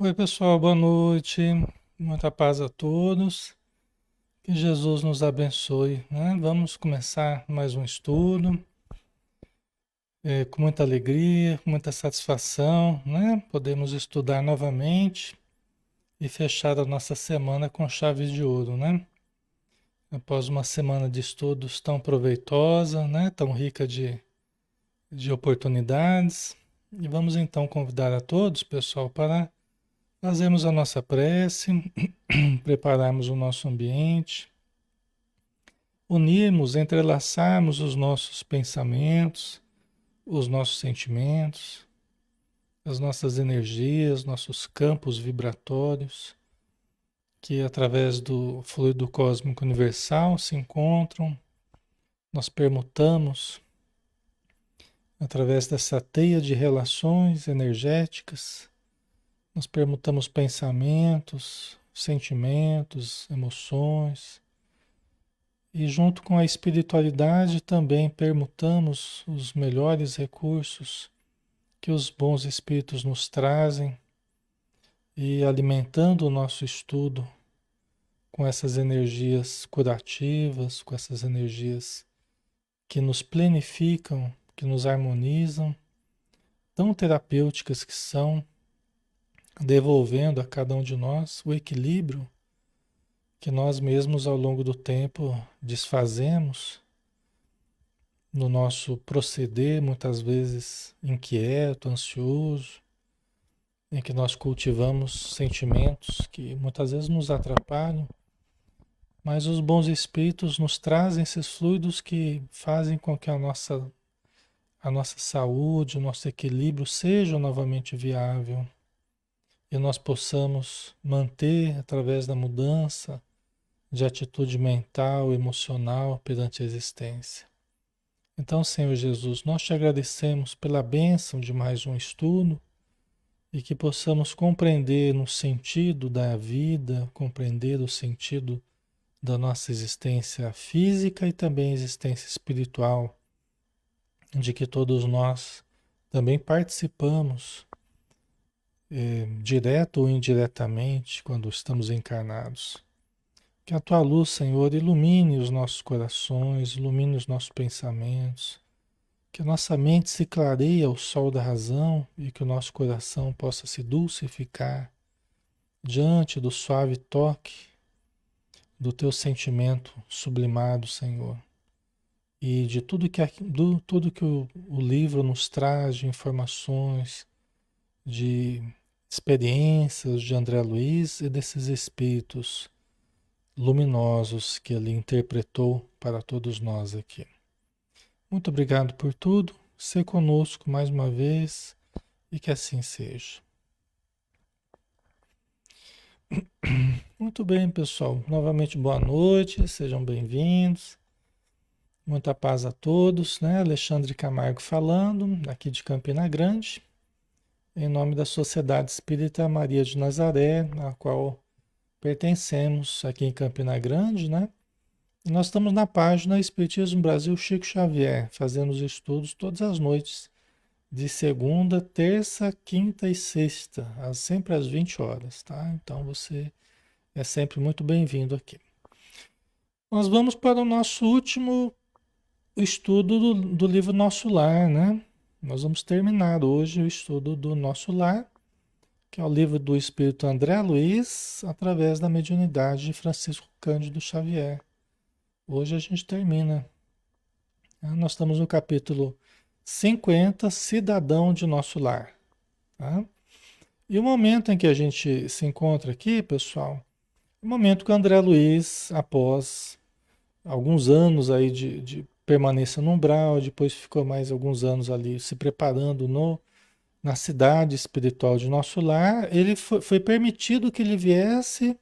Oi, pessoal, boa noite. Muita paz a todos. Que Jesus nos abençoe, né? Vamos começar mais um estudo, com muita alegria, com muita satisfação, né? Podemos estudar novamente e fechar a nossa semana com chave de ouro, né? Após uma semana de estudos tão proveitosa, né? Tão rica de oportunidades. E vamos então convidar a todos, pessoal, para fazermos a nossa prece, prepararmos o nosso ambiente, unirmos, entrelaçarmos os nossos pensamentos, os nossos sentimentos, as nossas energias, nossos campos vibratórios, que através do fluido cósmico universal se encontram, nós permutamos através dessa teia de relações energéticas, nós permutamos pensamentos, sentimentos, emoções. E junto com a espiritualidade também permutamos os melhores recursos que os bons espíritos nos trazem e alimentando o nosso estudo com essas energias curativas, com essas energias que nos plenificam, que nos harmonizam, tão terapêuticas que são, devolvendo a cada um de nós o equilíbrio que nós mesmos ao longo do tempo desfazemos no nosso proceder, muitas vezes inquieto, ansioso, em que nós cultivamos sentimentos que muitas vezes nos atrapalham, mas os bons espíritos nos trazem esses fluidos que fazem com que a nossa saúde, o nosso equilíbrio seja novamente viável e nós possamos manter, através da mudança de atitude mental, emocional perante a existência. Então, Senhor Jesus, nós te agradecemos pela bênção de mais um estudo e que possamos compreender no sentido da vida, compreender o sentido da nossa existência física e também existência espiritual, de que todos nós também participamos, direto ou indiretamente, quando estamos encarnados. Que a tua luz, Senhor, ilumine os nossos corações, ilumine os nossos pensamentos. Que a nossa mente se clareie ao sol da razão e que o nosso coração possa se dulcificar diante do suave toque do teu sentimento sublimado, Senhor. E de tudo que o livro nos traz de informações, de experiências de André Luiz e desses espíritos luminosos que ele interpretou para todos nós aqui. Muito obrigado por tudo. Ser conosco mais uma vez e que assim seja. Muito bem, pessoal. Novamente, boa noite. Sejam bem-vindos. Muita paz a todos, né? Alexandre Camargo falando, aqui de Campina Grande, em nome da Sociedade Espírita Maria de Nazaré, a qual pertencemos aqui em Campina Grande, né? E nós estamos na página Espiritismo Brasil Chico Xavier, fazendo os estudos todas as noites, de segunda, terça, quinta e sexta, sempre às 20 horas, tá? Então você é sempre muito bem-vindo aqui. Nós vamos para o nosso último estudo do livro Nosso Lar, né? Nós vamos terminar hoje o estudo do Nosso Lar, que é o livro do Espírito André Luiz, através da mediunidade de Francisco Cândido Xavier. Hoje a gente termina. Né? Nós estamos no capítulo 50, Cidadão de Nosso Lar. Tá? E o momento em que a gente se encontra aqui, pessoal, é o momento que o André Luiz, após alguns anos aí de permanência no umbral, depois ficou mais alguns anos ali se preparando na cidade espiritual de Nosso Lar, ele foi permitido que ele viesse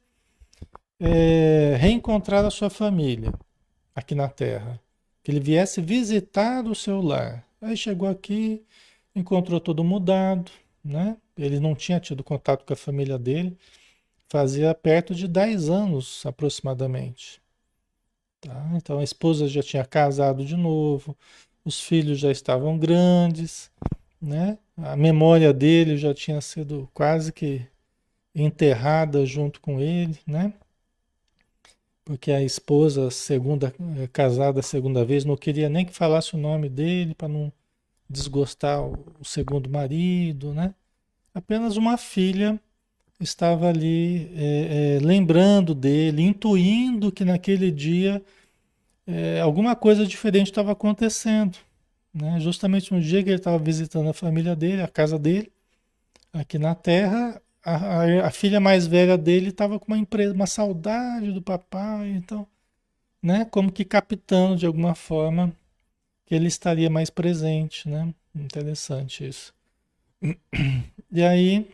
reencontrar a sua família aqui na Terra, que ele viesse visitar o seu lar. Aí chegou aqui, encontrou tudo mudado, né? Ele não tinha tido contato com a família dele, fazia perto de 10 anos aproximadamente. Tá? Então a esposa já tinha casado de novo, os filhos já estavam grandes, né? A memória dele já tinha sido quase que enterrada junto com ele, né? Porque a esposa segunda, casada a segunda vez, não queria nem que falasse o nome dele para não desgostar o segundo marido, né? Apenas uma filha estava ali lembrando dele, intuindo que naquele dia alguma coisa diferente estava acontecendo, né? Justamente no dia que ele estava visitando a família dele, a casa dele, aqui na Terra, a filha mais velha dele estava com uma saudade do papai, então, né? Como que captando de alguma forma que ele estaria mais presente, né? Interessante isso. E aí,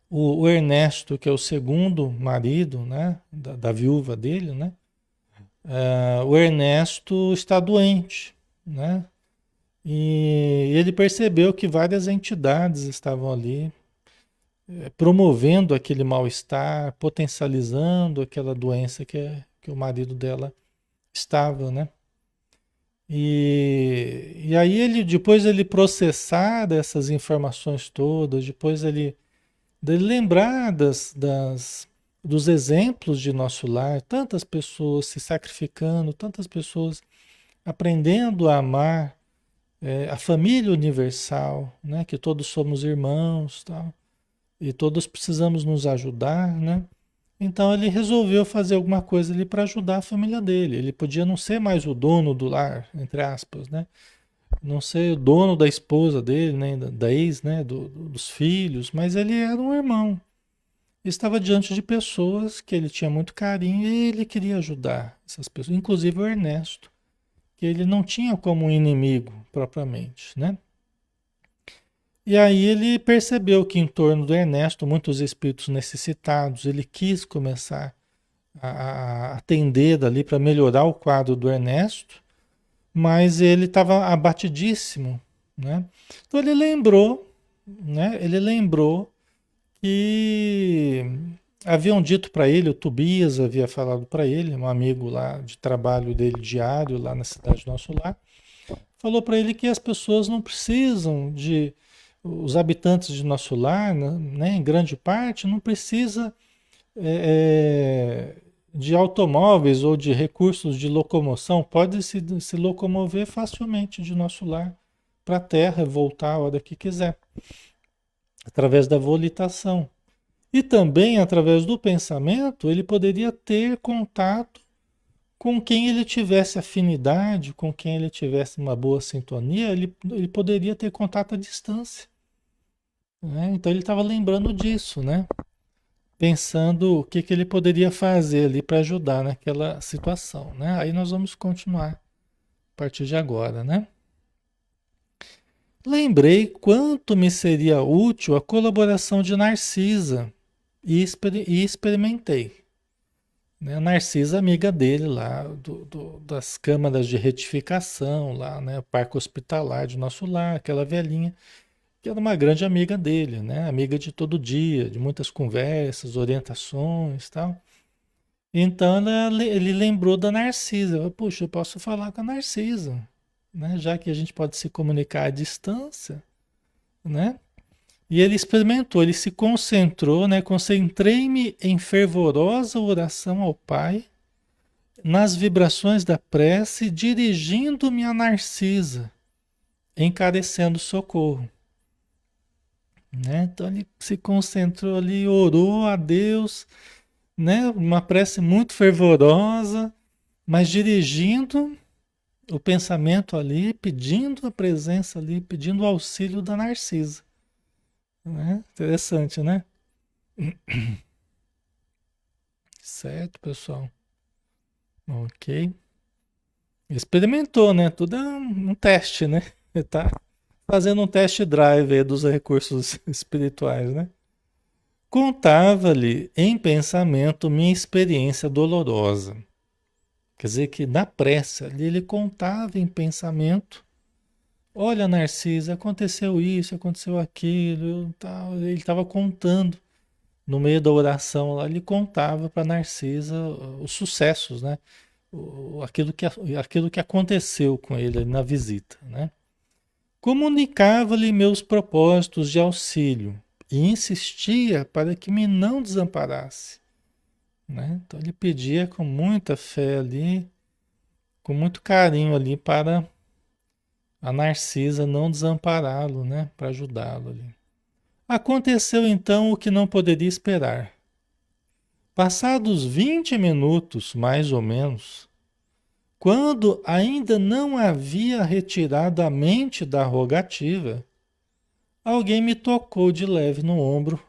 o Ernesto, que é o segundo marido, né? Da viúva dele, né? O Ernesto está doente, né? E ele percebeu que várias entidades estavam ali promovendo aquele mal-estar, potencializando aquela doença que o marido dela estava, né? E aí ele, depois ele processar essas informações todas, depois ele dele lembrar dos exemplos de nosso lar, tantas pessoas se sacrificando, tantas pessoas aprendendo a amar a família universal, né? Que todos somos irmãos, tal, e todos precisamos nos ajudar, né? Então ele resolveu fazer alguma coisa ali para ajudar a família dele. Ele podia não ser mais o dono do lar, entre aspas, né? Não ser o dono da esposa dele, né? Da ex, né? Dos filhos, mas ele era um irmão. Estava diante de pessoas que ele tinha muito carinho e ele queria ajudar essas pessoas, inclusive o Ernesto, que ele não tinha como um inimigo propriamente, né? E aí ele percebeu que em torno do Ernesto, muitos espíritos necessitados, ele quis começar a atender dali para melhorar o quadro do Ernesto, mas ele estava abatidíssimo, né? Então ele lembrou, né? Ele lembrou que haviam dito para ele, o Tobias havia falado para ele, um amigo lá de trabalho dele diário lá na cidade do nosso lar, falou para ele que as pessoas não precisam de os habitantes de nosso lar, né, em grande parte, não precisa de automóveis ou de recursos de locomoção, pode se locomover facilmente de nosso lar para a Terra e voltar a hora que quiser, através da volitação. E também, através do pensamento, ele poderia ter contato com quem ele tivesse afinidade, com quem ele tivesse uma boa sintonia, ele poderia ter contato à distância, né? Então ele estava lembrando disso, né? Pensando o que, que ele poderia fazer ali para ajudar naquela situação, né? Aí nós vamos continuar a partir de agora, né? Lembrei quanto me seria útil a colaboração de Narcisa e experimentei. Né? A Narcisa, amiga dele lá, das câmaras de retificação, lá, né? O parque hospitalar de nosso lar, aquela velhinha, que era uma grande amiga dele, né? Amiga de todo dia, de muitas conversas, orientações e tal. Então ele lembrou da Narcisa. Puxa, eu posso falar com a Narcisa, né? Já que a gente pode se comunicar à distância, né? E ele experimentou, ele se concentrou, né? Concentrei-me em fervorosa oração ao Pai, nas vibrações da prece, dirigindo-me a Narcisa, encarecendo socorro. Né? Então ele se concentrou ali, orou a Deus, né? Uma prece muito fervorosa, mas dirigindo o pensamento ali, pedindo a presença ali, pedindo o auxílio da Narcisa. Né? Interessante, né? Certo, pessoal. Ok. Experimentou, né? Tudo é um teste, né? Ele tá fazendo um test drive aí dos recursos espirituais, né? Contava-lhe em pensamento minha experiência dolorosa. Quer dizer que na prece ali ele contava em pensamento. Olha, Narcisa, aconteceu isso, aconteceu aquilo, tal. Ele estava contando no meio da oração lá, ele contava para Narcisa os sucessos, né? Aquilo que aconteceu com ele na visita, né? Comunicava-lhe meus propósitos de auxílio e insistia para que me não desamparasse, né? Então ele pedia com muita fé ali, com muito carinho ali para a Narcisa não desampará-lo, né? Para ajudá-lo ali. Aconteceu então o que não poderia esperar. Passados 20 minutos, mais ou menos, quando ainda não havia retirado a mente da rogativa, alguém me tocou de leve no ombro.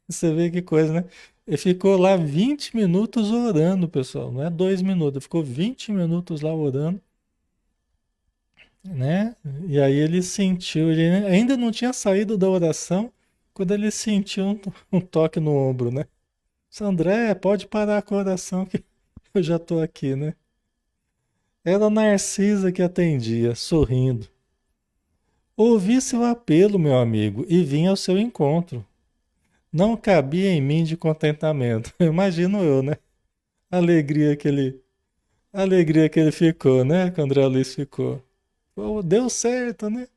Você vê que coisa, né? Ele ficou lá 20 minutos orando, pessoal. Não é 2 minutos, ele ficou 20 minutos lá orando, né? E aí ele sentiu, ele ainda não tinha saído da oração quando ele sentiu um toque no ombro, né? André, pode parar com a oração que eu já tô aqui, né? Era a Narcisa que atendia, sorrindo. Ouvi seu apelo, meu amigo, e vim ao seu encontro. Não cabia em mim de contentamento. Imagino eu, né? A alegria que ele, a alegria que ele ficou, né? Que o André Luiz ficou. Pô, deu certo, né?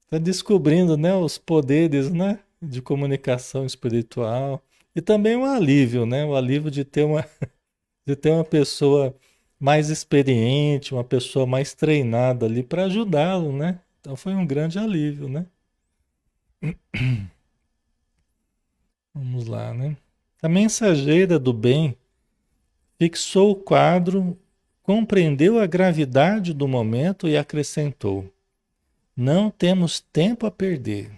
Tá descobrindo, né, os poderes, né, de comunicação espiritual. E também um alívio, né? O alívio de ter uma pessoa mais experiente, uma pessoa mais treinada ali para ajudá-lo, né? Então foi um grande alívio, né? Vamos lá, né? A mensageira do bem fixou o quadro, compreendeu a gravidade do momento e acrescentou: não temos tempo a perder.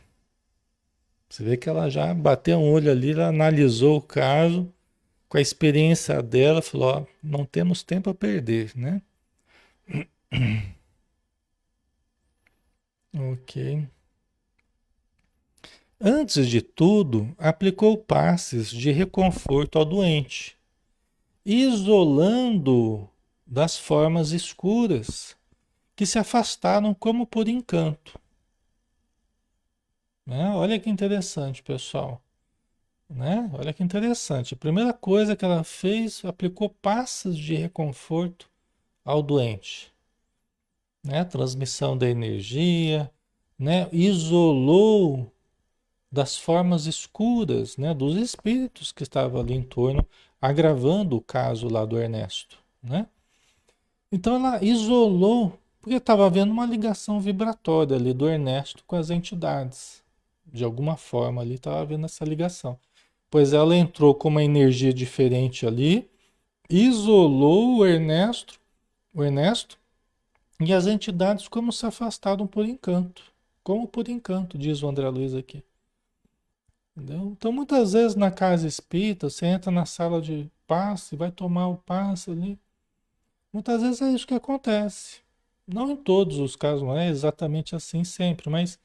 Você vê que ela já bateu um olho ali, ela analisou o caso, com a experiência dela, falou: ó, não temos tempo a perder, né? Ok. Antes de tudo, aplicou passes de reconforto ao doente, isolando das formas escuras que se afastaram como por encanto, né? Olha que interessante, pessoal, né? Olha que interessante. A primeira coisa que ela fez, aplicou passes de reconforto ao doente, né? Transmissão da energia, né? Isolou das formas escuras, né? Dos espíritos que estavam ali em torno, agravando o caso lá do Ernesto, né? Então ela isolou, porque estava havendo uma ligação vibratória ali do Ernesto com as entidades. De alguma forma ali estava havendo essa ligação. Pois ela entrou com uma energia diferente ali, isolou o Ernesto, e as entidades como se afastaram por encanto. Como por encanto, diz o André Luiz aqui. Entendeu? Então muitas vezes na casa espírita, você entra na sala de passe, vai tomar o passe ali. Muitas vezes é isso que acontece. Não em todos os casos, não é exatamente assim sempre, mas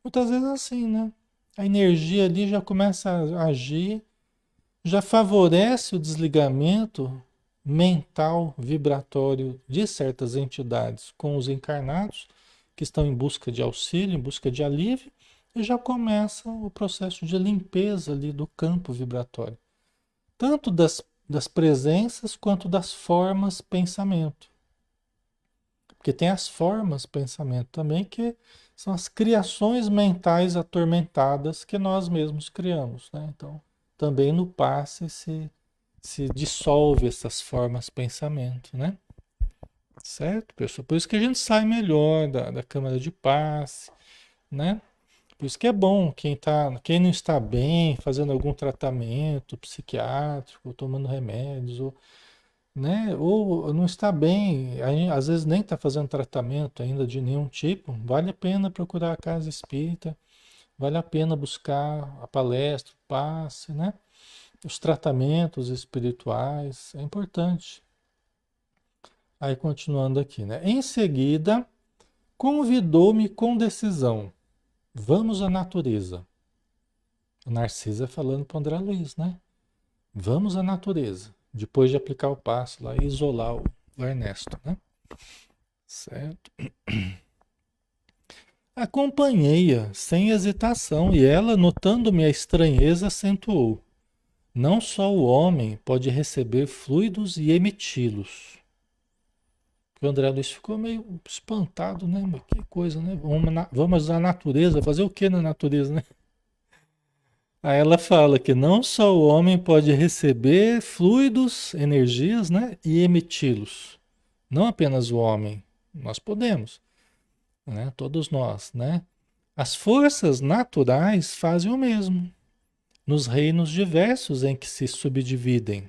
muitas vezes é assim, né? A energia ali já começa a agir, já favorece o desligamento mental, vibratório de certas entidades com os encarnados que estão em busca de auxílio, em busca de alívio, e já começa o processo de limpeza ali do campo vibratório, tanto das presenças quanto das formas pensamento. Porque tem as formas pensamento também, que são as criações mentais atormentadas que nós mesmos criamos, né? Então, também no passe se dissolve essas formas pensamento, né? Certo, pessoal? Por isso que a gente sai melhor da câmara de passe, né? Por isso que é bom quem não está bem, fazendo algum tratamento psiquiátrico, tomando remédios, ou, né? Ou não está bem, aí, às vezes nem está fazendo tratamento ainda de nenhum tipo, vale a pena procurar a casa espírita, vale a pena buscar a palestra, o passe, né? Os tratamentos espirituais, é importante. Aí continuando aqui, né? Em seguida, convidou-me com decisão. Vamos à natureza. A Narcisa falando para o André Luiz, né? Vamos à natureza. Depois de aplicar o passo lá e isolar o Ernesto, né? Certo? Acompanhei-a sem hesitação e ela, notando minha estranheza, acentuou: não só o homem pode receber fluidos e emiti-los. O André Luiz ficou meio espantado, né? Mas que coisa, né? Vamos à natureza, fazer o que na natureza, né? Aí ela fala que não só o homem pode receber fluidos, energias, né? E emiti-los. Não apenas o homem. Nós podemos, né? Todos nós, né? As forças naturais fazem o mesmo, nos reinos diversos em que se subdividem.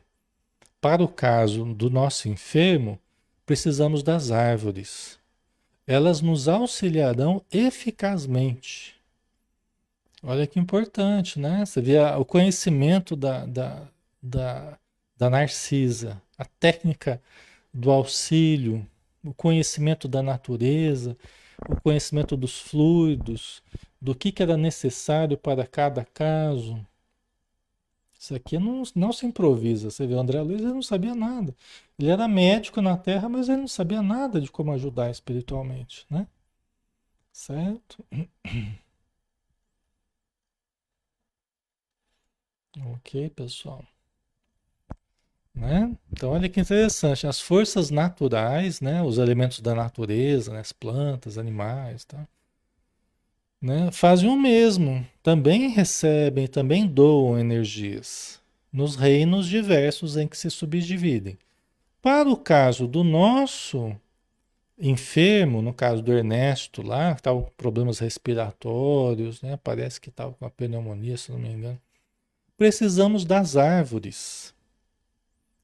Para o caso do nosso enfermo, precisamos das árvores. Elas nos auxiliarão eficazmente. Olha que importante, né? Você vê o conhecimento da, da Narcisa, a técnica do auxílio, o conhecimento da natureza, o conhecimento dos fluidos, do que era necessário para cada caso. Isso aqui não se improvisa. Você vê, o André Luiz ele não sabia nada. Ele era médico na Terra, mas ele não sabia nada de como ajudar espiritualmente, né? Certo? Ok, pessoal. Né? Então, olha que interessante. As forças naturais, né? Os elementos da natureza, né? As plantas, animais, tá? Né? Fazem o mesmo. Também recebem, também doam energias nos reinos diversos em que se subdividem. Para o caso do nosso enfermo, no caso do Ernesto lá, que estava com problemas respiratórios, né? Parece que estava com a pneumonia, se não me engano. Precisamos das árvores.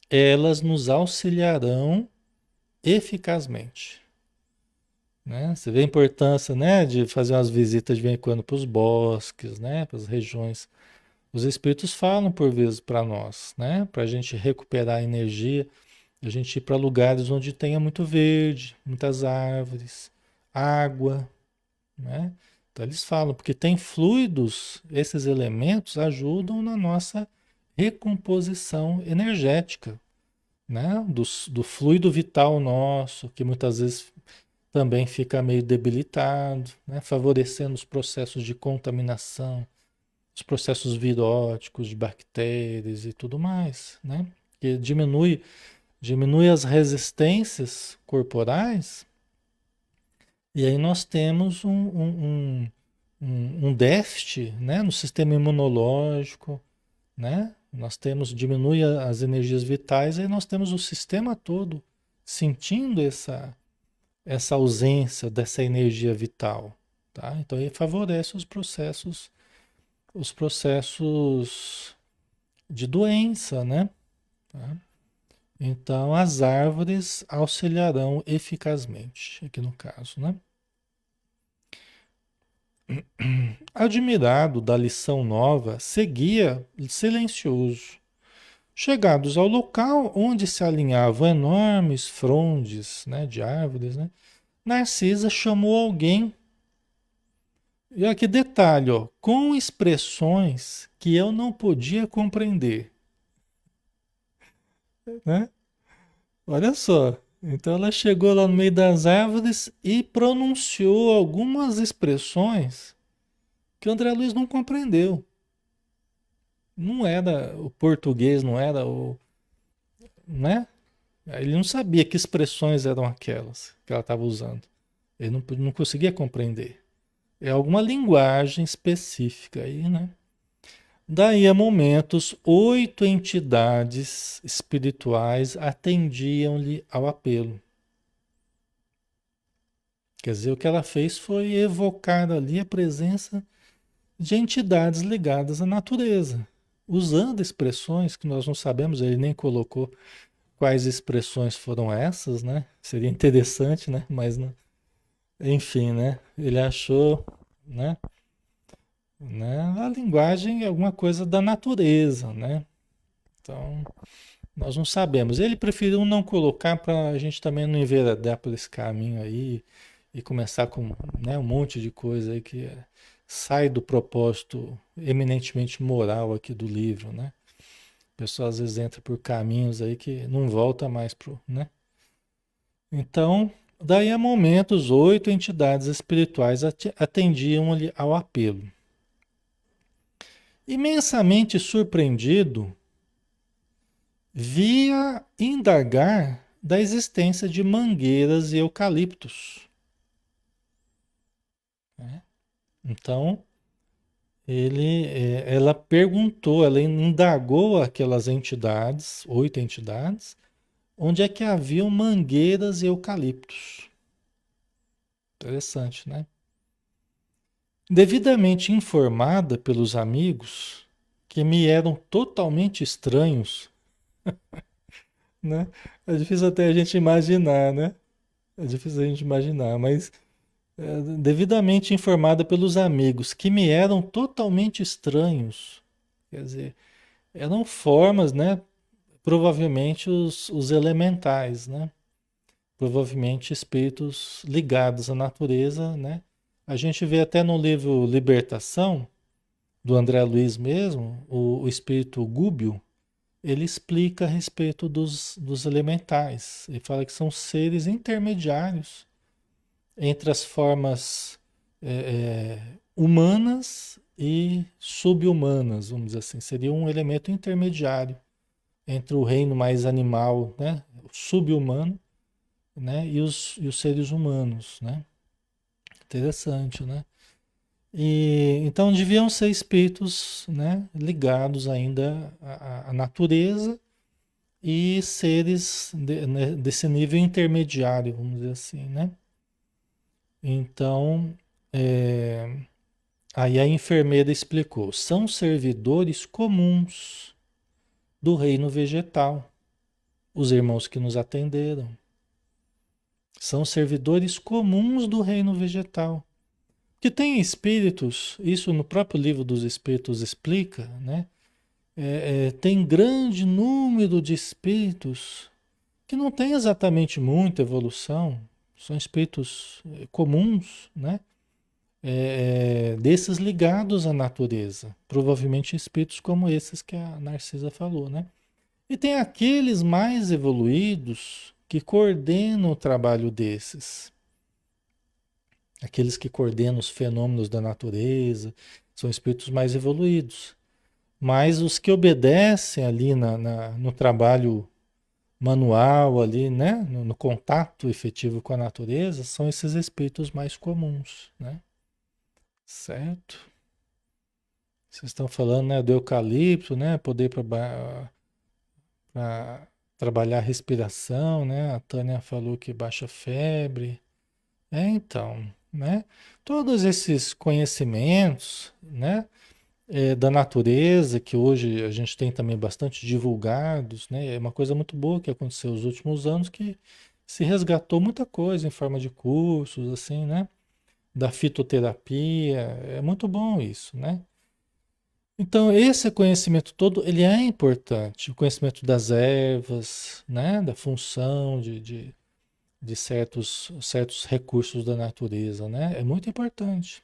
Elas nos auxiliarão eficazmente. Né? Você vê a importância, né, de fazer umas visitas de vez em quando para os bosques, né, para as regiões. Os espíritos falam por vezes para nós, né, para a gente recuperar a energia, a gente ir para lugares onde tenha muito verde, muitas árvores, água, né? Então eles falam, porque tem fluidos, esses elementos ajudam na nossa recomposição energética, né? Do fluido vital nosso, que muitas vezes também fica meio debilitado, né? Favorecendo os processos de contaminação, os processos viróticos de bactérias e tudo mais, né? Que diminui as resistências corporais e aí nós temos um déficit, né? No sistema imunológico, né? Nós temos, diminui as energias vitais e nós temos o sistema todo sentindo essa ausência dessa energia vital, tá? Então ele favorece os processos de doença, né? Tá? Então as árvores auxiliarão eficazmente, aqui no caso, né? Admirado da lição nova, seguia silencioso. Chegados ao local onde se alinhavam enormes frondes, né, de árvores, né, Narcisa chamou alguém. E aqui detalhe, ó, com expressões que eu não podia compreender, né? Olha só. Então ela chegou lá no meio das árvores e pronunciou algumas expressões que o André Luiz não compreendeu. Não era o português, não era o, né? Ele não sabia que expressões eram aquelas que ela estava usando. Ele não conseguia compreender. É alguma linguagem específica aí, né? Daí a momentos, 8 entidades espirituais atendiam-lhe ao apelo. Quer dizer, o que ela fez foi evocar ali a presença de entidades ligadas à natureza, usando expressões que nós não sabemos, ele nem colocou quais expressões foram essas, né? Seria interessante, né? Mas, não, enfim, né? Ele achou, né? A linguagem é alguma coisa da natureza, né? Então, nós não sabemos. Ele preferiu não colocar para a gente também não enveredar por esse caminho aí e começar com, né, um monte de coisa aí que sai do propósito eminentemente moral aqui do livro, né? O pessoal às vezes entra por caminhos aí que não volta mais pro, né? Então, daí a momentos, 8 entidades espirituais atendiam-lhe ao apelo. Imensamente surpreendido, via indagar da existência de mangueiras e eucaliptos, né? Então, ela perguntou, ela indagou aquelas entidades, 8 entidades, onde é que haviam mangueiras e eucaliptos. Interessante, né? Devidamente informada pelos amigos, que me eram totalmente estranhos, né? É difícil até a gente imaginar, né? É difícil a gente imaginar, mas devidamente informada pelos amigos, que me eram totalmente estranhos. Quer dizer, eram formas, né? Provavelmente os elementais, né? Provavelmente espíritos ligados à natureza, né? A gente vê até no livro Libertação, do André Luiz mesmo, o espírito Gúbio, ele explica a respeito dos elementais. Ele fala que são seres intermediários entre as formas humanas e subhumanas, vamos dizer assim. Seria um elemento intermediário entre o reino mais animal, né, o subhumano, né, e os seres humanos, né? Interessante, né? E então deviam ser espíritos, né, ligados ainda à natureza e seres né, desse nível intermediário, vamos dizer assim, né? Então, é, aí a enfermeira explicou: são servidores comuns do reino vegetal, os irmãos que nos atenderam. São servidores comuns do reino vegetal. Que tem espíritos, isso no próprio livro dos Espíritos explica, né? Tem grande número de espíritos que não tem exatamente muita evolução, são espíritos comuns, né? Desses ligados à natureza, provavelmente espíritos como esses que a Narcisa falou, né? E tem aqueles mais evoluídos que coordenam o trabalho desses, aqueles que coordenam os fenômenos da natureza, são espíritos mais evoluídos. Mas os que obedecem ali no trabalho manual, ali, né? No contato efetivo com a natureza, são esses espíritos mais comuns, né? Certo? Vocês estão falando, né, do eucalipto, né? Poder para trabalhar a respiração, né? A Tânia falou que baixa febre. Então, né? Todos esses conhecimentos, né? Da natureza, que hoje a gente tem também bastante divulgados, né? É uma coisa muito boa que aconteceu nos últimos anos, que se resgatou muita coisa em forma de cursos, assim, né? Da fitoterapia, é muito bom isso, né? Então, esse conhecimento todo, ele é importante, o conhecimento das ervas, né? Da função de certos recursos da natureza, né? É muito importante.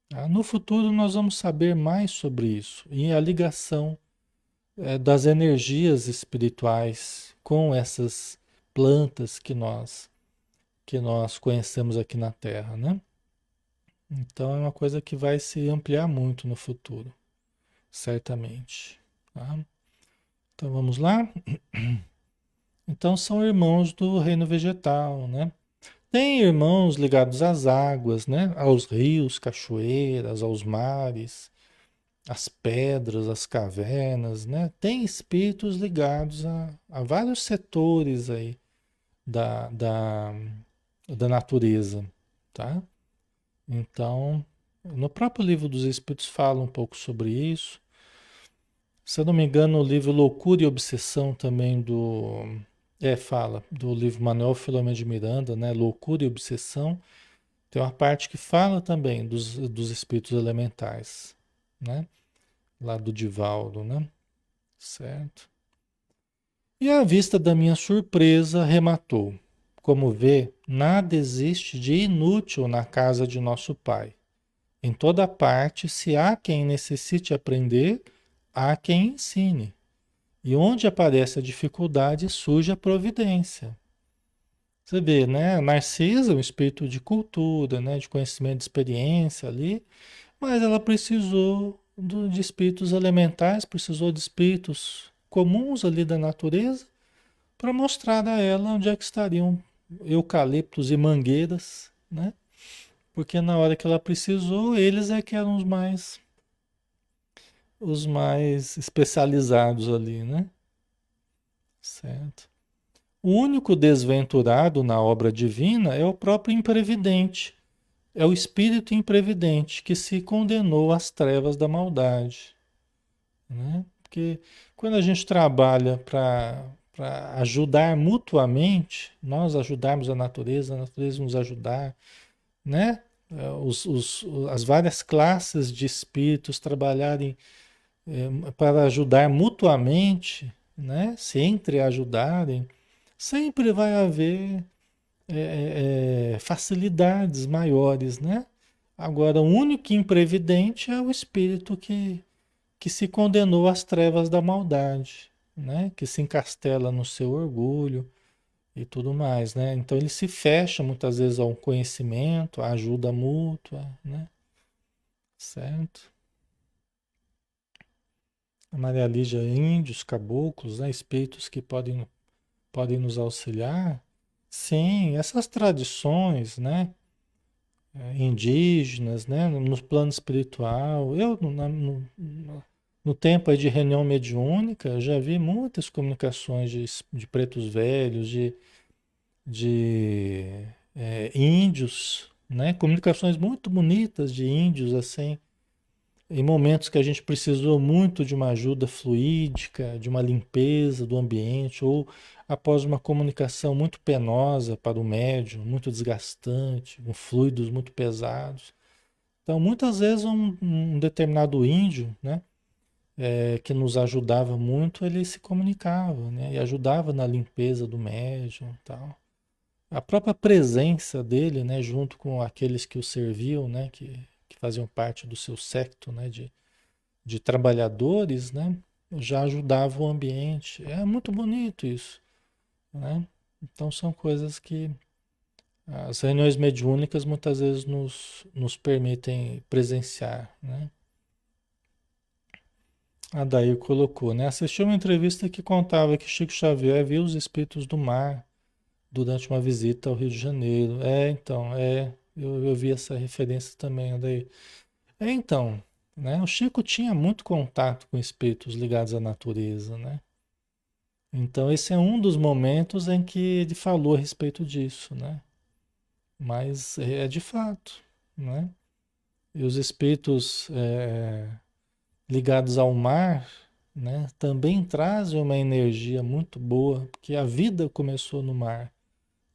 Tá? No futuro nós vamos saber mais sobre isso e a ligação das energias espirituais com essas plantas que nós conhecemos aqui na Terra, né? Então é uma coisa que vai se ampliar muito no futuro, certamente. Tá? Então vamos lá? Então são irmãos do reino vegetal, né? Tem irmãos ligados às águas, né? Aos rios, cachoeiras, aos mares, às pedras, às cavernas, né? Tem espíritos ligados a vários setores aí da natureza, tá? Então, no próprio livro dos Espíritos fala um pouco sobre isso. Se eu não me engano, o livro Loucura e Obsessão também fala do livro Manuel Filomeno de Miranda, né? Loucura e Obsessão. Tem uma parte que fala também dos espíritos elementais, né? Lá do Divaldo, né? Certo. E à vista da minha surpresa, rematou. Como vê, nada existe de inútil na casa de nosso pai. Em toda parte, se há quem necessite aprender, há quem ensine. E onde aparece a dificuldade, surge a providência. Você vê, né? A Narcisa é um espírito de cultura, né? De conhecimento, de experiência ali, mas ela precisou de espíritos elementares, precisou de espíritos comuns ali da natureza para mostrar a ela onde é que estariam eucaliptos e mangueiras, né? Porque na hora que ela precisou, eles é que eram os mais especializados ali, né? Certo. O único desventurado na obra divina é o próprio imprevidente, é o espírito imprevidente que se condenou às trevas da maldade, né? Porque quando a gente trabalha para ajudar mutuamente, nós ajudarmos a natureza nos ajudar, né? As várias classes de espíritos trabalharem para ajudar mutuamente, né? Se entreajudarem, sempre vai haver facilidades maiores, né? Agora, o único imprevidente é o espírito que se condenou às trevas da maldade, né? Que se encastela no seu orgulho e tudo mais, né? Então ele se fecha muitas vezes ao conhecimento, à ajuda mútua, né? Certo? A Maria Lígia, índios, caboclos, né? Espíritos que podem nos auxiliar. Sim, essas tradições, né? Indígenas, né? No plano espiritual. Eu, no tempo aí de reunião mediúnica, eu já vi muitas comunicações de pretos velhos, de índios, né? Comunicações muito bonitas de índios, assim, em momentos que a gente precisou muito de uma ajuda fluídica, de uma limpeza do ambiente, ou após uma comunicação muito penosa para o médium, muito desgastante, com fluidos muito pesados. Então, muitas vezes um determinado índio, né, que nos ajudava muito, ele se comunicava, né, e ajudava na limpeza do médium, e tal. A própria presença dele, né, junto com aqueles que o serviam, né, que faziam parte do seu séquito, né, de trabalhadores, né, já ajudava o ambiente. É muito bonito isso, né? Então são coisas que as reuniões mediúnicas muitas vezes nos permitem presenciar, né? A Daí colocou, né? Assisti uma entrevista que contava que Chico Xavier viu os espíritos do mar durante uma visita ao Rio de Janeiro. Então, eu vi essa referência também, daí. Então, né? O Chico tinha muito contato com espíritos ligados à natureza, né? Então, esse é um dos momentos em que ele falou a respeito disso, né? Mas é de fato, né? E os espíritos ligados ao mar, né? Também trazem uma energia muito boa, porque a vida começou no mar,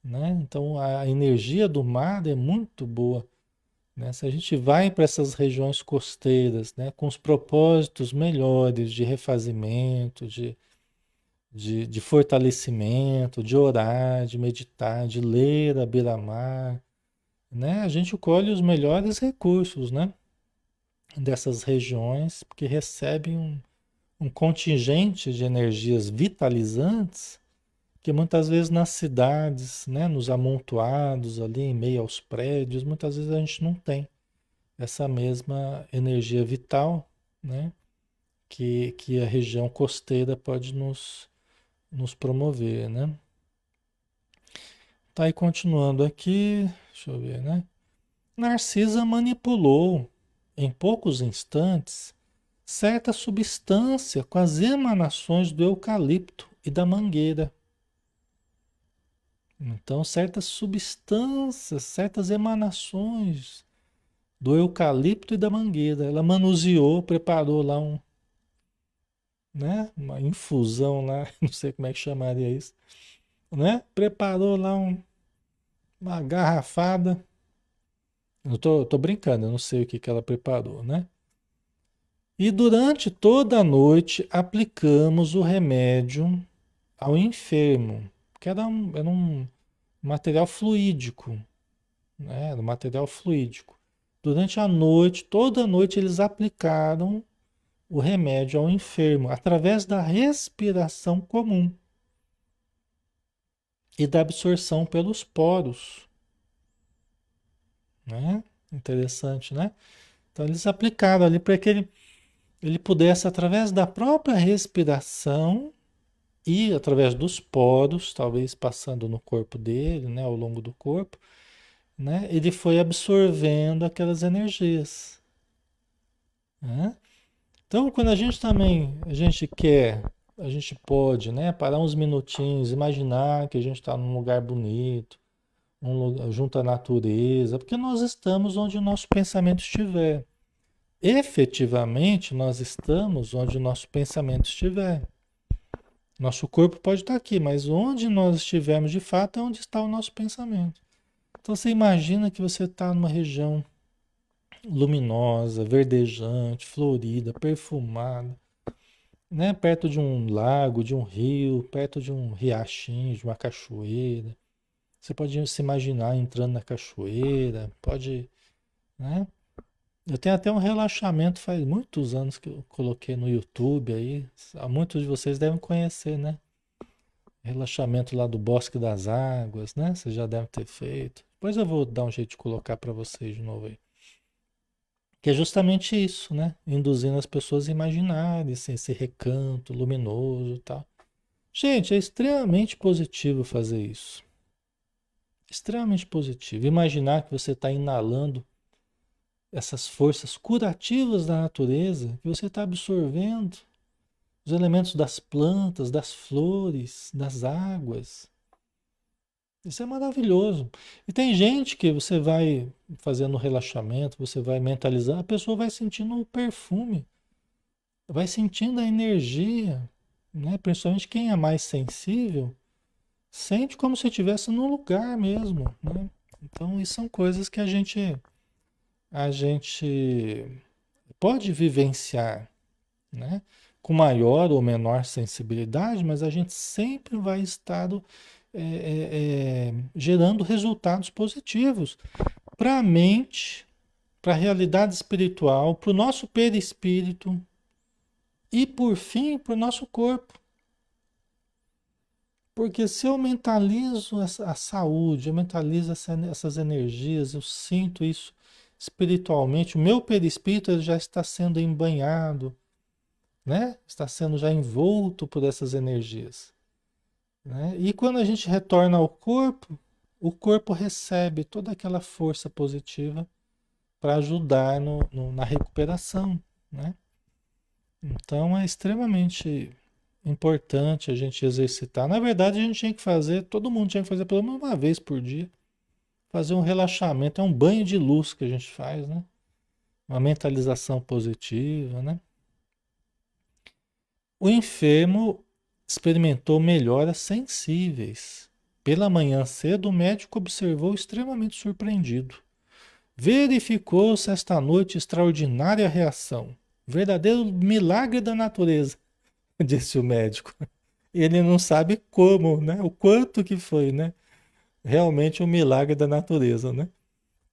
né? Então, a energia do mar é muito boa, né? Se a gente vai para essas regiões costeiras, né, com os propósitos melhores de refazimento, de fortalecimento, de orar, de meditar, de ler a beira-mar, né, a gente colhe os melhores recursos, né, dessas regiões, porque recebem um contingente de energias vitalizantes que muitas vezes nas cidades, né, nos amontoados ali em meio aos prédios, muitas vezes a gente não tem essa mesma energia vital, né, que a região costeira pode nos promover, né? Tá aí continuando aqui, deixa eu ver, né? Narcisa manipulou, em poucos instantes, certa substância com as emanações do eucalipto e da mangueira. Então, certas substâncias, certas emanações do eucalipto e da mangueira. Ela manuseou, preparou lá né? Uma infusão lá, não sei como é que chamaria isso, né? Preparou lá uma garrafada. Eu tô brincando, eu não sei o que que ela preparou, né? E durante toda a noite aplicamos o remédio ao enfermo, que era um material fluídico, né? Era um material fluídico. Durante a noite, toda a noite eles aplicaram o remédio ao enfermo através da respiração comum e da absorção pelos poros, né? Interessante, né? Então eles aplicaram ali para que ele pudesse, através da própria respiração, e através dos poros, talvez passando no corpo dele, né, ao longo do corpo, né, ele foi absorvendo aquelas energias, né? Então, quando a gente também, a gente quer, a gente pode, né, parar uns minutinhos, imaginar que a gente está num lugar bonito, junto à natureza, porque nós estamos onde o nosso pensamento estiver. Efetivamente, nós estamos onde o nosso pensamento estiver. Nosso corpo pode estar aqui, mas onde nós estivermos de fato é onde está o nosso pensamento. Então você imagina que você está numa região luminosa, verdejante, florida, perfumada, né? Perto de um lago, de um rio, perto de um riachinho, de uma cachoeira. Você pode se imaginar entrando na cachoeira, pode, né? Eu tenho até um relaxamento, faz muitos anos que eu coloquei no YouTube aí. Muitos de vocês devem conhecer, né? Relaxamento lá do Bosque das Águas, né? Você já deve ter feito. Depois eu vou dar um jeito de colocar para vocês de novo aí. Que é justamente isso, né? Induzindo as pessoas a imaginarem assim, esse recanto luminoso e tal. Gente, é extremamente positivo fazer isso. Extremamente positivo. Imaginar que você está inalando essas forças curativas da natureza, que você está absorvendo os elementos das plantas, das flores, das águas. Isso é maravilhoso. E tem gente que você vai fazendo relaxamento, você vai mentalizar, a pessoa vai sentindo o perfume, vai sentindo a energia, né? Principalmente quem é mais sensível, sente como se estivesse no lugar mesmo, né? Então, isso são coisas que a gente pode vivenciar, né? Com maior ou menor sensibilidade, mas a gente sempre vai estar gerando resultados positivos para a mente, para a realidade espiritual, para o nosso perispírito e, por fim, para o nosso corpo. Porque se eu mentalizo a saúde, eu mentalizo essas energias, eu sinto isso espiritualmente, o meu perispírito ele já está sendo embanhado, né? Está sendo já envolto por essas energias, né? E quando a gente retorna ao corpo, o corpo recebe toda aquela força positiva para ajudar na recuperação, né? Então é extremamente importante a gente exercitar. Na verdade, a gente tinha que fazer, todo mundo tinha que fazer pelo menos uma vez por dia, fazer um relaxamento, é um banho de luz que a gente faz, né? Uma mentalização positiva, né? O enfermo experimentou melhoras sensíveis. Pela manhã cedo, o médico observou extremamente surpreendido. Verificou-se esta noite extraordinária reação. Verdadeiro milagre da natureza, disse o médico. Ele não sabe como, né? O quanto que foi, né? Realmente um milagre da natureza, né?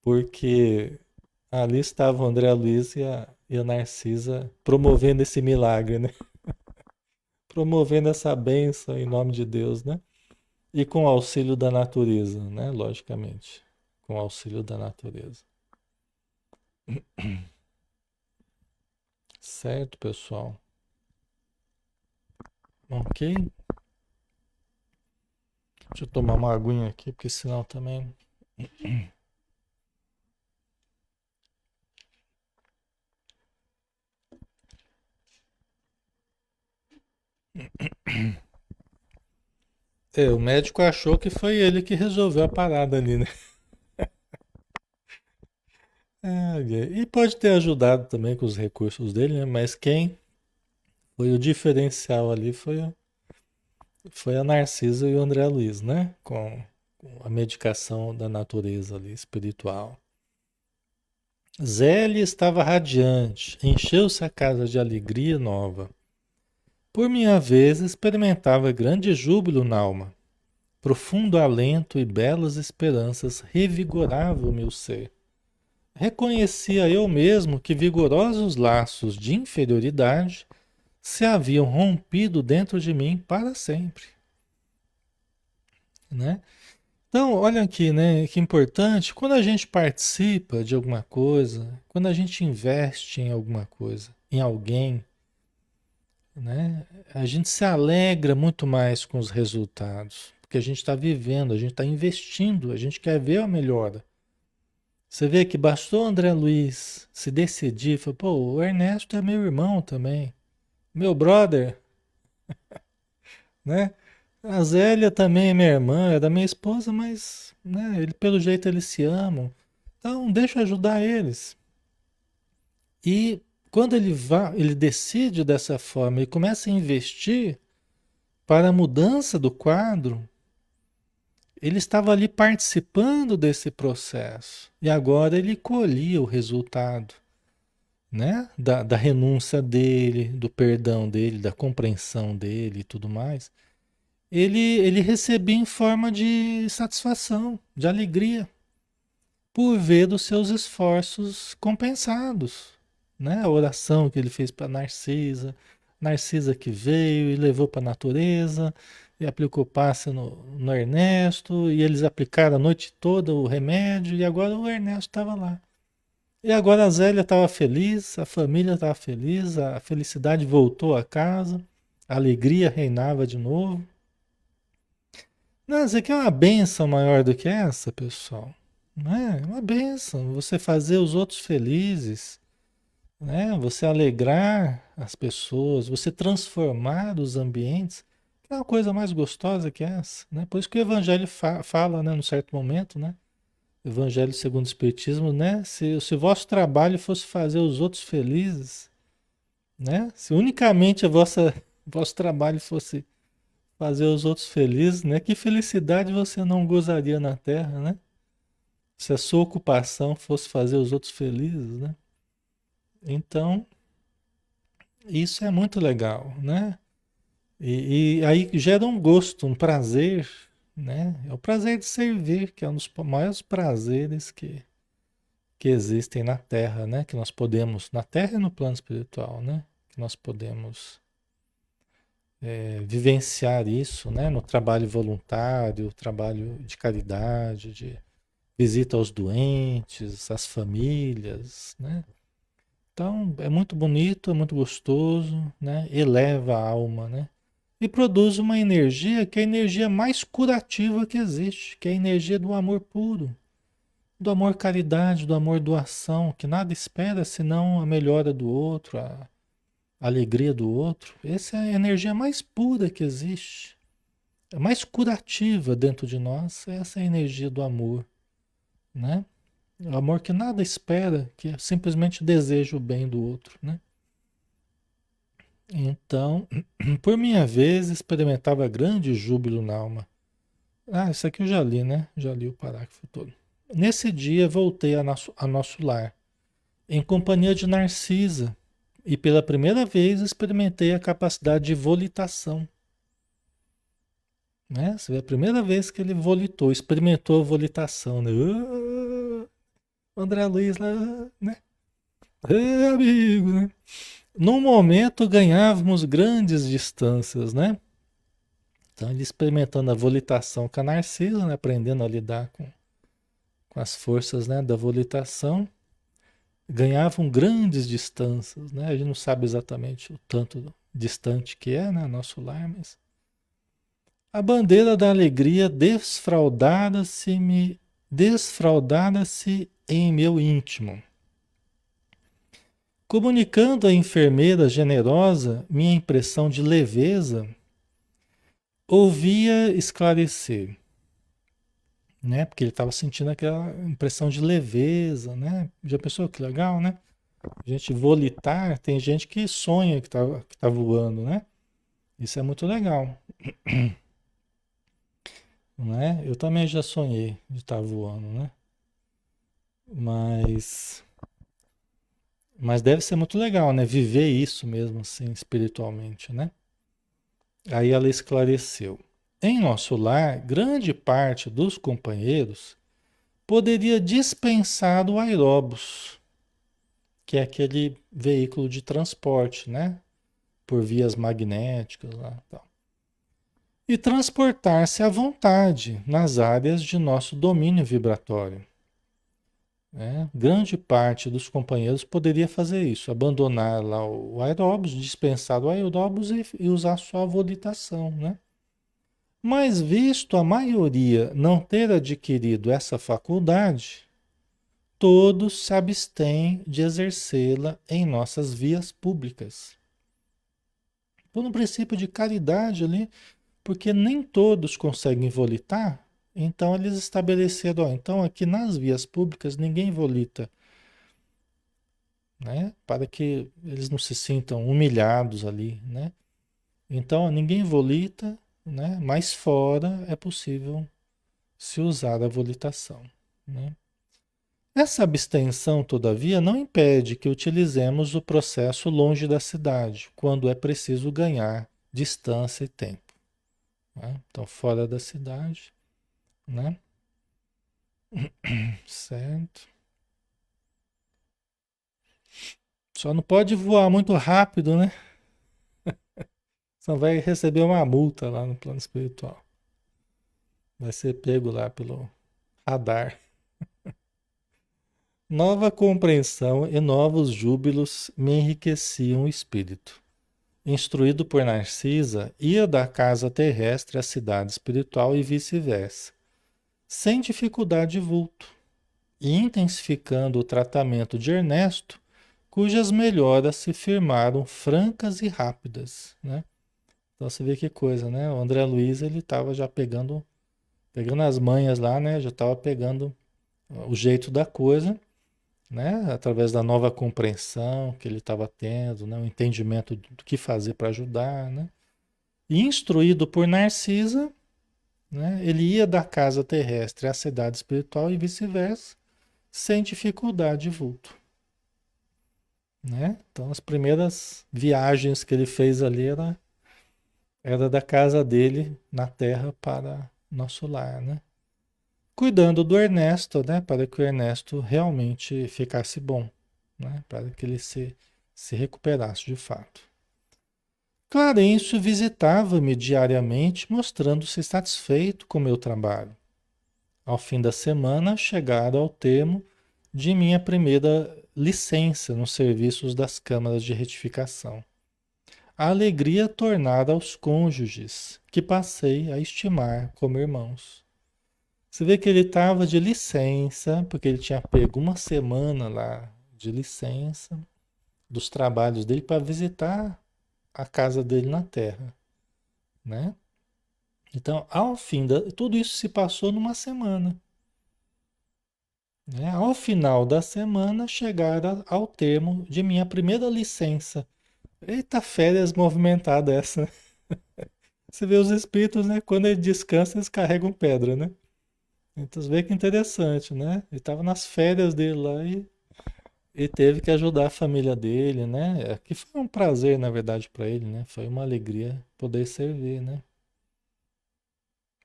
Porque ali estava o André Luiz e a Narcisa promovendo esse milagre, né? Promovendo essa bênção em nome de Deus, né? E com o auxílio da natureza, né? Logicamente, com o auxílio da natureza. Certo, pessoal? Ok? Deixa eu tomar uma aguinha aqui, porque senão também. É, o médico achou que foi ele que resolveu a parada ali, né? É, e pode ter ajudado também com os recursos dele, né? Mas quem foi o diferencial ali foi a Narcisa e o André Luiz, né? Com a medicação da natureza ali, espiritual. Zélia estava radiante, encheu-se a casa de alegria nova. Por minha vez, experimentava grande júbilo na alma. Profundo alento e belas esperanças revigoravam o meu ser. Reconhecia eu mesmo que vigorosos laços de inferioridade se haviam rompido dentro de mim para sempre, né? Então, olha aqui, né? Que importante. Quando a gente participa de alguma coisa, quando a gente investe em alguma coisa, em alguém, né? A gente se alegra muito mais com os resultados, porque a gente está vivendo, a gente está investindo, a gente quer ver a melhora. Você vê que bastou o André Luiz se decidir, falou, pô, o Ernesto é meu irmão também, meu brother, né? A Zélia também é minha irmã, é da minha esposa, mas, né, ele, pelo jeito eles se amam. Então, deixa eu ajudar eles. E quando ele decide dessa forma e começa a investir para a mudança do quadro, ele estava ali participando desse processo. E agora ele colhia o resultado, né? Da renúncia dele, do perdão dele, da compreensão dele e tudo mais. Ele recebia em forma de satisfação, de alegria, por ver os seus esforços compensados, né? A oração que ele fez para Narcisa, Narcisa que veio e levou para a natureza, e aplicou passe no Ernesto, e eles aplicaram a noite toda o remédio, e agora o Ernesto estava lá. E agora a Zélia estava feliz, a família estava feliz, a felicidade voltou a casa, a alegria reinava de novo. Não, você quer uma bênção maior do que essa, pessoal? Não é? É uma bênção. Você fazer os outros felizes, né? Você alegrar as pessoas, você transformar os ambientes. Que é uma coisa mais gostosa que essa, né? Por isso que o Evangelho fala, né, num certo momento, né? Evangelho segundo o Espiritismo, né? Se o vosso trabalho fosse fazer os outros felizes, né? Se unicamente vosso trabalho fosse fazer os outros felizes, né? Que felicidade você não gozaria na Terra, né? Se a sua ocupação fosse fazer os outros felizes, né? Então, isso é muito legal, né? E aí gera um gosto, um prazer, né? É o prazer de servir, que é um dos maiores prazeres que existem na Terra, né? Que nós podemos, na Terra e no plano espiritual, né? Que nós podemos vivenciar isso, né? No trabalho voluntário, trabalho de caridade, de visita aos doentes, às famílias, né? Então, é muito bonito, é muito gostoso, né? Eleva a alma, né? E produz uma energia que é a energia mais curativa que existe, que é a energia do amor puro, do amor caridade, do amor doação, que nada espera senão a melhora do outro, a alegria do outro. Essa é a energia mais pura que existe, a mais curativa dentro de nós, essa é a energia do amor, né? O amor que nada espera, que simplesmente deseja o bem do outro, né? Então, por minha vez, experimentava grande júbilo na alma. Ah, isso aqui eu já li, né? Já li o parágrafo todo. Nesse dia, voltei a nosso lar, em companhia de Narcisa, e pela primeira vez experimentei a capacidade de volitação, né? Você vê a primeira vez que ele volitou, experimentou a volitação, né? André Luiz lá, né? Amigo, né? Num momento ganhávamos grandes distâncias, né? Então ele experimentando a volitação com a Narcisa, né? Aprendendo a lidar com as forças, né? Da volitação, ganhavam grandes distâncias, né? A gente não sabe exatamente o tanto distante que é, né? Nosso lar, mas a bandeira da alegria desfraudada-se em meu íntimo. Comunicando à enfermeira generosa minha impressão de leveza, ouvia esclarecer, né? Porque ele estava sentindo aquela impressão de leveza, né? Já pensou que legal, né? A gente volitar, tem gente que sonha que tá voando, né? Isso é muito legal, né? Eu também já sonhei de estar voando, né? Mas, mas deve ser muito legal, né? Viver isso mesmo assim, espiritualmente, né? Aí ela esclareceu. Em nosso lar, grande parte dos companheiros poderia dispensar o aeróbus, que é aquele veículo de transporte, né? Por vias magnéticas lá, tal. E transportar-se à vontade nas áreas de nosso domínio vibratório. né? Grande parte dos companheiros poderia fazer isso, abandonar lá o aeróbus, dispensar o aeróbus e usar só a volitação, né? Mas visto a maioria não ter adquirido essa faculdade, todos se abstêm de exercê-la em nossas vias públicas. Por um princípio de caridade ali, porque nem todos conseguem volitar, então eles estabeleceram, ó, então aqui nas vias públicas ninguém volita, né? Para que eles não se sintam humilhados ali, né? Então ninguém volita, né? Mas fora é possível se usar a volitação, né? Essa abstenção, todavia, não impede que utilizemos o processo longe da cidade, quando é preciso ganhar distância e tempo, né? Então, fora da cidade, né? Certo. Só não pode voar muito rápido, né? Só vai receber uma multa lá no plano espiritual. Vai ser pego lá pelo radar. Nova compreensão e novos júbilos me enriqueciam o espírito. Instruído por Narcisa, ia da casa terrestre à cidade espiritual e vice-versa, sem dificuldade de vulto, e intensificando o tratamento de Ernesto, cujas melhoras se firmaram francas e rápidas, né? Então você vê que coisa, né? O André Luiz, ele estava já pegando as manhas lá, né? Já estava pegando o jeito da coisa, né? Através da nova compreensão que ele estava tendo, né? O entendimento do que fazer para ajudar, né? E instruído por Narcisa, né? Ele ia da casa terrestre à cidade espiritual e vice-versa, sem dificuldade de vulto, né? Então as primeiras viagens que ele fez ali era da casa dele na Terra para nosso lar, né? Cuidando do Ernesto, né? Para que o Ernesto realmente ficasse bom, né? Para que ele se recuperasse de fato. Clarencio visitava-me diariamente, mostrando-se satisfeito com meu trabalho. Ao fim da semana, chegara ao termo de minha primeira licença nos serviços das câmaras de retificação. A alegria tornada aos cônjuges, que passei a estimar como irmãos. Você vê que ele estava de licença, porque ele tinha pego uma semana lá de licença dos trabalhos dele para visitar a casa dele na Terra, né? Então, ao fim tudo isso se passou numa semana, né? Ao final da semana, chegaram ao termo de minha primeira licença. Eita, férias movimentada essa. Você vê os espíritos, né? Quando eles descansam, eles carregam pedra, né? Então você vê que interessante, né? Ele estava nas férias dele lá e teve que ajudar a família dele, né? Que foi um prazer, na verdade, para ele, né? Foi uma alegria poder servir, né?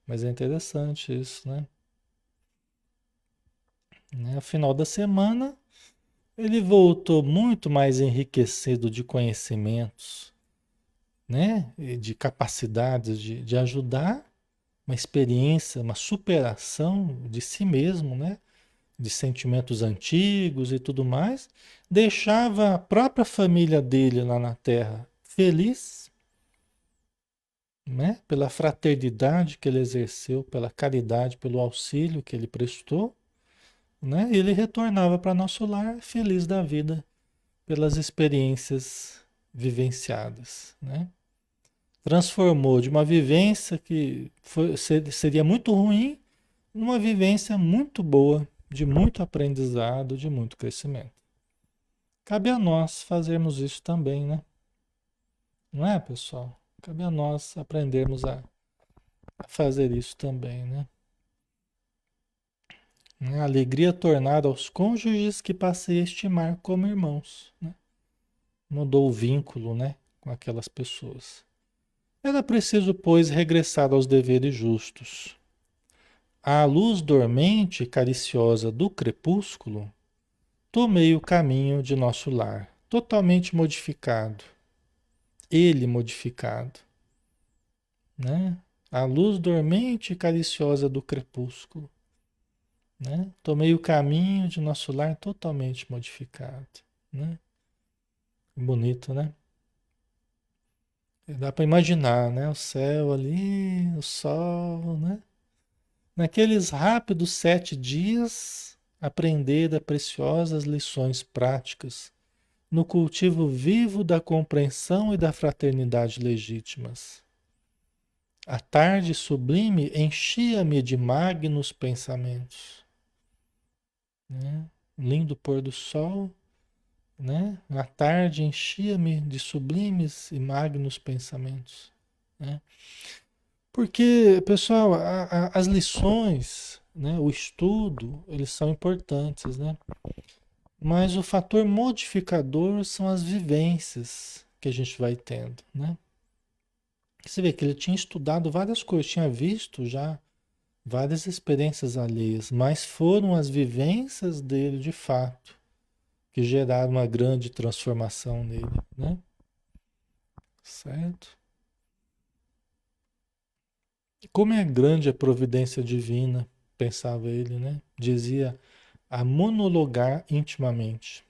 Mas é interessante isso, né? Ao final da semana, ele voltou muito mais enriquecido de conhecimentos, né? E de capacidades de ajudar, uma experiência, uma superação de si mesmo, né? De sentimentos antigos e tudo mais, deixava a própria família dele lá na Terra feliz, né? Pela fraternidade que ele exerceu, pela caridade, pelo auxílio que ele prestou, né? E ele retornava para nosso lar feliz da vida pelas experiências vivenciadas, né? Transformou de uma vivência que seria muito ruim numa vivência muito boa, de muito aprendizado, de muito crescimento. Cabe a nós fazermos isso também, né? Não é, pessoal? Cabe a nós aprendermos a fazer isso também, né? A alegria tornada aos cônjuges que passei a estimar como irmãos, né? Mudou o vínculo, né, com aquelas pessoas. Era preciso, pois, regressar aos deveres justos. À luz dormente e cariciosa do crepúsculo, tomei o caminho de nosso lar, totalmente modificado, ele modificado, né? A luz dormente e cariciosa do crepúsculo, né? Tomei o caminho de nosso lar totalmente modificado, né? Bonito, né? Dá para imaginar, né? O céu ali, o sol, né? Naqueles rápidos 7 dias, aprender a preciosas lições práticas no cultivo vivo da compreensão e da fraternidade legítimas. A tarde sublime enchia-me de magnos pensamentos, né? Lindo pôr do sol, né? A tarde enchia-me de sublimes e magnos pensamentos, né? Porque, pessoal, as lições, né? O estudo, eles são importantes, né? Mas o fator modificador são as vivências que a gente vai tendo, né? Você vê que ele tinha estudado várias coisas, tinha visto já várias experiências alheias, mas foram as vivências dele de fato que geraram uma grande transformação nele, né? Certo? Como é grande a providência divina, pensava ele, né? Dizia a monologar intimamente.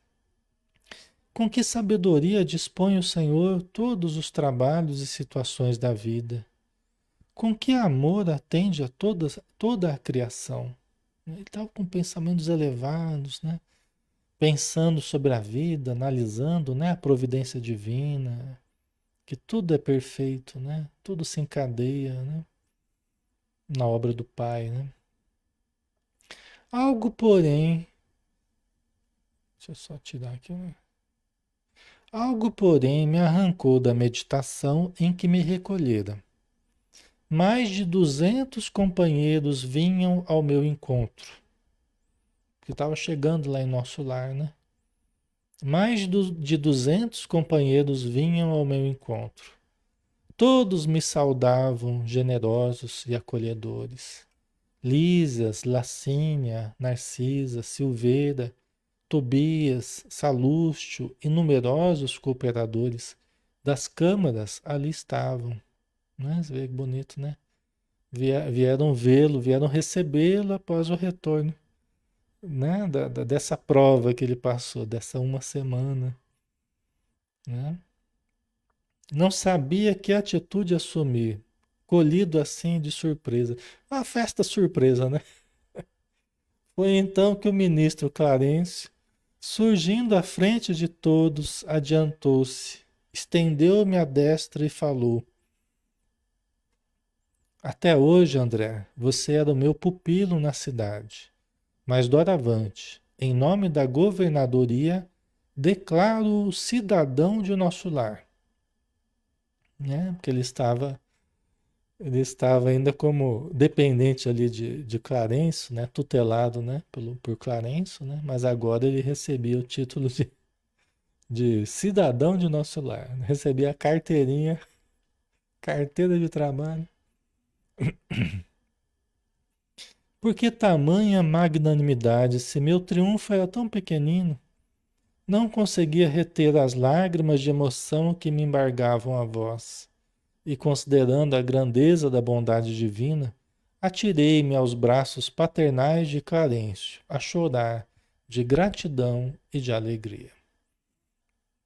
Com que sabedoria dispõe o Senhor todos os trabalhos e situações da vida? Com que amor atende a toda a criação? Ele estava com pensamentos elevados, né? Pensando sobre a vida, analisando, né, a providência divina, que tudo é perfeito, né? Tudo se encadeia, né, na obra do Pai, né? Algo, porém, deixa eu só tirar aqui, né? Algo, porém, me arrancou da meditação em que me recolhera. Mais de 200 companheiros vinham ao meu encontro, que estava chegando lá em nosso lar, né? De 200 companheiros vinham ao meu encontro. Todos me saudavam, generosos e acolhedores. Lísias, Lacínia, Narcisa, Silveira, Tobias, Salústio e numerosos cooperadores das câmaras ali estavam. Né? Você vê que bonito, né? Vieram vê-lo, vieram recebê-lo após o retorno, né? Dessa prova que ele passou, dessa uma semana, né? Não sabia que atitude assumir, colhido assim de surpresa. Uma festa surpresa, né? Foi então que o ministro Clarencio, surgindo à frente de todos, adiantou-se, estendeu-me a destra e falou: Até hoje, André, você era o meu pupilo na cidade, mas doravante, em nome da governadoria, declaro-o cidadão de nosso lar, né? Porque ele estava ainda como dependente ali de Clarencio, né? Tutelado, né? Por Clarencio, né? Mas agora ele recebia o título de cidadão de nosso lar. Recebia a carteirinha, carteira de trabalho. Por que tamanha magnanimidade, se meu triunfo era tão pequenino? Não conseguia reter as lágrimas de emoção que me embargavam a voz. E considerando a grandeza da bondade divina, atirei-me aos braços paternais de Clarencio, a chorar de gratidão e de alegria.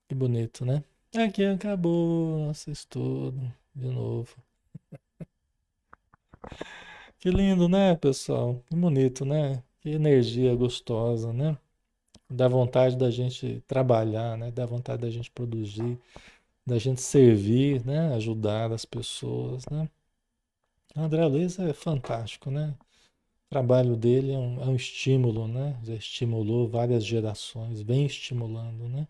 Que bonito, né? Aqui acabou nosso estudo de novo. Que lindo, né, pessoal? Que bonito, né? Que energia gostosa, né? Dá vontade da gente trabalhar, né? Dá vontade da gente produzir, da gente servir, né? Ajudar as pessoas, né? O André Luiz é fantástico, né? O trabalho dele é um estímulo, né? Já estimulou várias gerações, vem estimulando, né?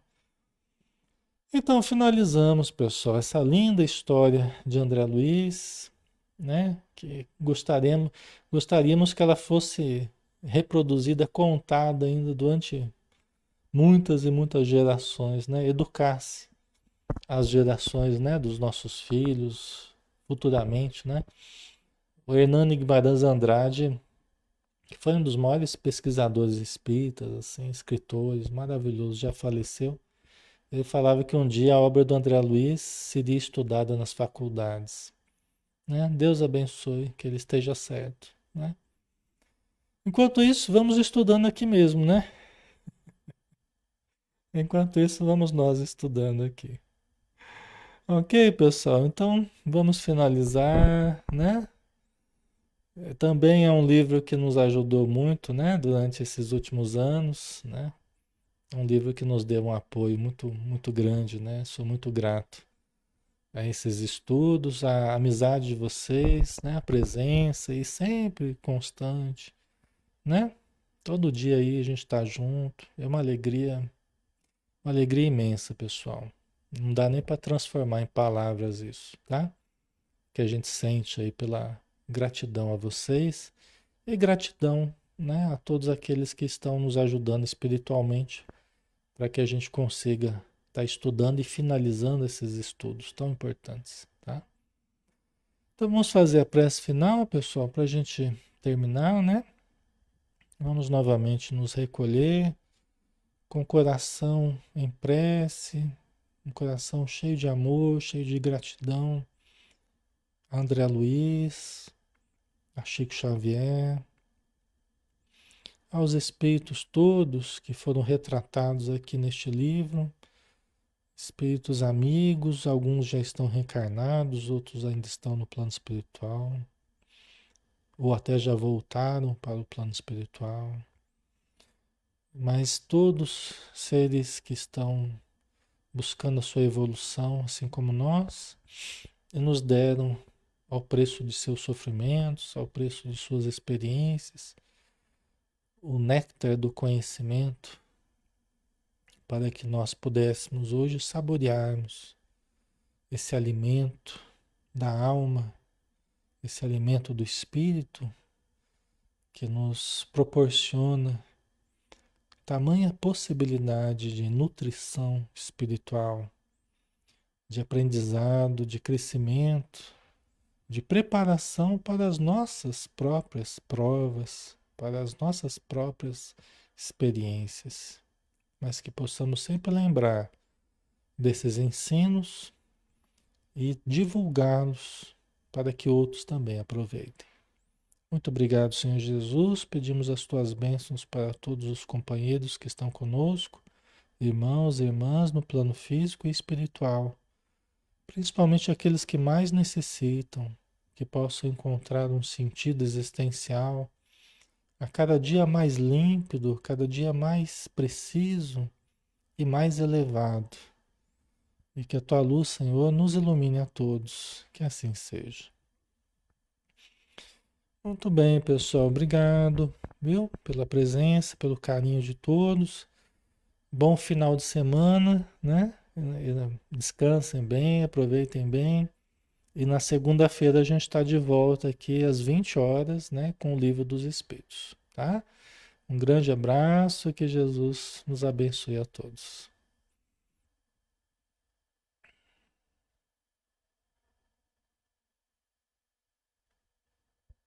Então finalizamos, pessoal, essa linda história de André Luiz, né? Que gostaríamos que ela fosse reproduzida, contada ainda durante muitas e muitas gerações, né? Educasse as gerações, né? Dos nossos filhos futuramente, né? O Hernani Guimarães Andrade, que foi um dos maiores pesquisadores espíritas, assim, escritores, maravilhoso, já faleceu. Ele falava que um dia a obra do André Luiz seria estudada nas faculdades, né? Deus abençoe, que ele esteja certo, né? Enquanto isso, vamos estudando aqui mesmo, né? Enquanto isso, vamos nós estudando aqui. Ok, pessoal, então vamos finalizar, né? Também é um livro que nos ajudou muito, né, durante esses últimos anos, né? É um livro que nos deu um apoio muito, muito grande, né? Sou muito grato a esses estudos, a amizade de vocês, né? A presença e sempre constante, né? Todo dia aí a gente está junto, é uma alegria imensa, pessoal. Não dá nem para transformar em palavras isso, tá? Que a gente sente aí pela gratidão a vocês e gratidão, né, a todos aqueles que estão nos ajudando espiritualmente para que a gente consiga estar estudando e finalizando esses estudos tão importantes, tá? Então vamos fazer a prece final, pessoal, para a gente terminar, né? Vamos novamente nos recolher com o coração em prece, um coração cheio de amor, cheio de gratidão a André Luiz, a Chico Xavier, aos espíritos todos que foram retratados aqui neste livro, espíritos amigos, alguns já estão reencarnados, outros ainda estão no plano espiritual, ou até já voltaram para o plano espiritual, mas todos seres que estão buscando a sua evolução, assim como nós, e nos deram ao preço de seus sofrimentos, ao preço de suas experiências, o néctar do conhecimento, para que nós pudéssemos hoje saborearmos esse alimento da alma, esse alimento do espírito que nos proporciona tamanha possibilidade de nutrição espiritual, de aprendizado, de crescimento, de preparação para as nossas próprias provas, para as nossas próprias experiências, mas que possamos sempre lembrar desses ensinos e divulgá-los para que outros também aproveitem. Muito obrigado, Senhor Jesus. Pedimos as tuas bênçãos para todos os companheiros que estão conosco, irmãos e irmãs no plano físico e espiritual, principalmente aqueles que mais necessitam, que possam encontrar um sentido existencial a cada dia mais límpido, cada dia mais preciso e mais elevado. E que a tua luz, Senhor, nos ilumine a todos. Que assim seja. Muito bem, pessoal. Obrigado, viu? Pela presença, pelo carinho de todos. Bom final de semana, né? Descansem bem, aproveitem bem. E na segunda-feira a gente está de volta aqui às 20 horas, né? Com o Livro dos Espíritos, tá? Um grande abraço e que Jesus nos abençoe a todos.